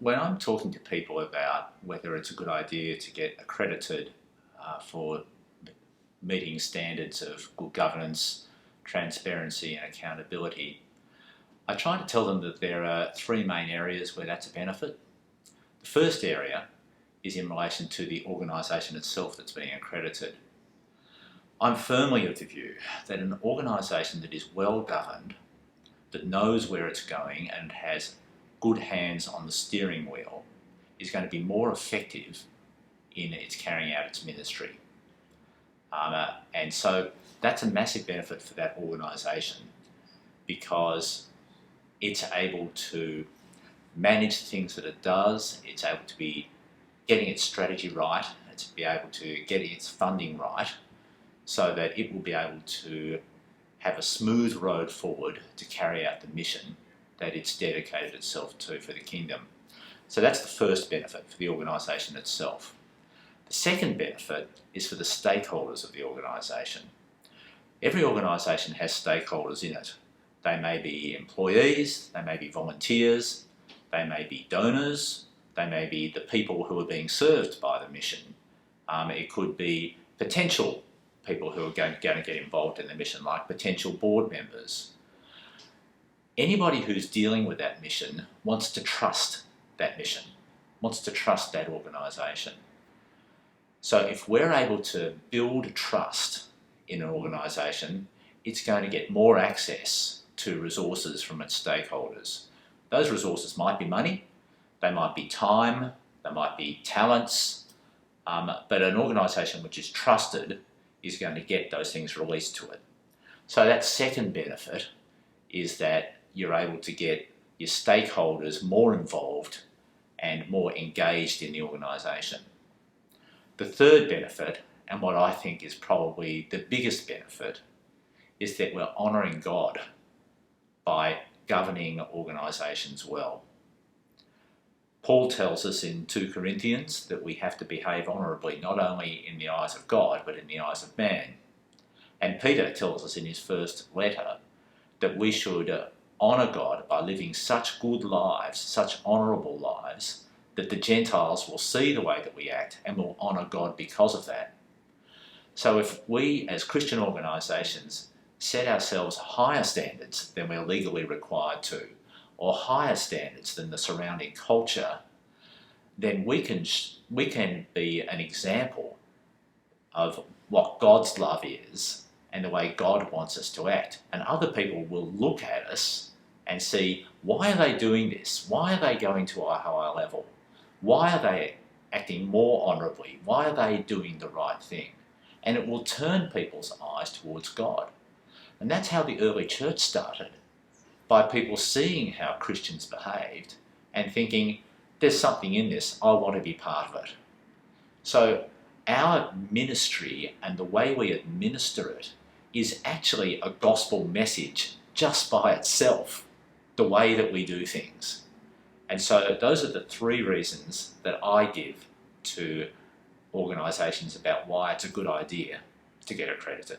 When I'm talking to people about whether it's a good idea to get accredited for meeting standards of good governance, transparency and accountability, I try to tell them that there are three main areas where that's a benefit. The first area is in relation to the organisation itself that's being accredited. I'm firmly of the view that an organisation that is well governed, that knows where it's going and has good hands on the steering wheel, is going to be more effective in its carrying out its ministry. And so that's a massive benefit for that organisation, because it's able to manage the things that it does, it's able to be getting its strategy right, it's be able to get its funding right, so that it will be able to have a smooth road forward to carry out the mission that it's dedicated itself to for the kingdom. So that's the first benefit for the organisation itself. The second benefit is for the stakeholders of the organisation. Every organisation has stakeholders in it. They may be employees, they may be volunteers, they may be donors, they may be the people who are being served by the mission. It could be potential people who are going to get involved in the mission, like potential board members. Anybody who's dealing with that mission wants to trust that mission, wants to trust that organisation. So if we're able to build trust in an organisation, it's going to get more access to resources from its stakeholders. Those resources might be money, they might be time, they might be talents, but an organisation which is trusted is going to get those things released to it. So that second benefit is that you're able to get your stakeholders more involved and more engaged in the organisation. The third benefit, and what I think is probably the biggest benefit, is that we're honouring God by governing organisations well. Paul tells us in 2 Corinthians that we have to behave honourably, not only in the eyes of God, but in the eyes of man. And Peter tells us in his first letter that we should honour God by living such good lives, such honourable lives, that the Gentiles will see the way that we act and will honour God because of that. So if we as Christian organisations set ourselves higher standards than we're legally required to, or higher standards than the surrounding culture, then we can be an example of what God's love is and the way God wants us to act. And other people will look at us and see, why are they doing this? Why are they going to a higher level? Why are they acting more honourably? Why are they doing the right thing? And it will turn people's eyes towards God. And that's how the early church started, by people seeing how Christians behaved and thinking, there's something in this, I want to be part of it. So our ministry and the way we administer it is actually a gospel message just by itself, the way that we do things. And so those are the three reasons that I give to organisations about why it's a good idea to get accredited.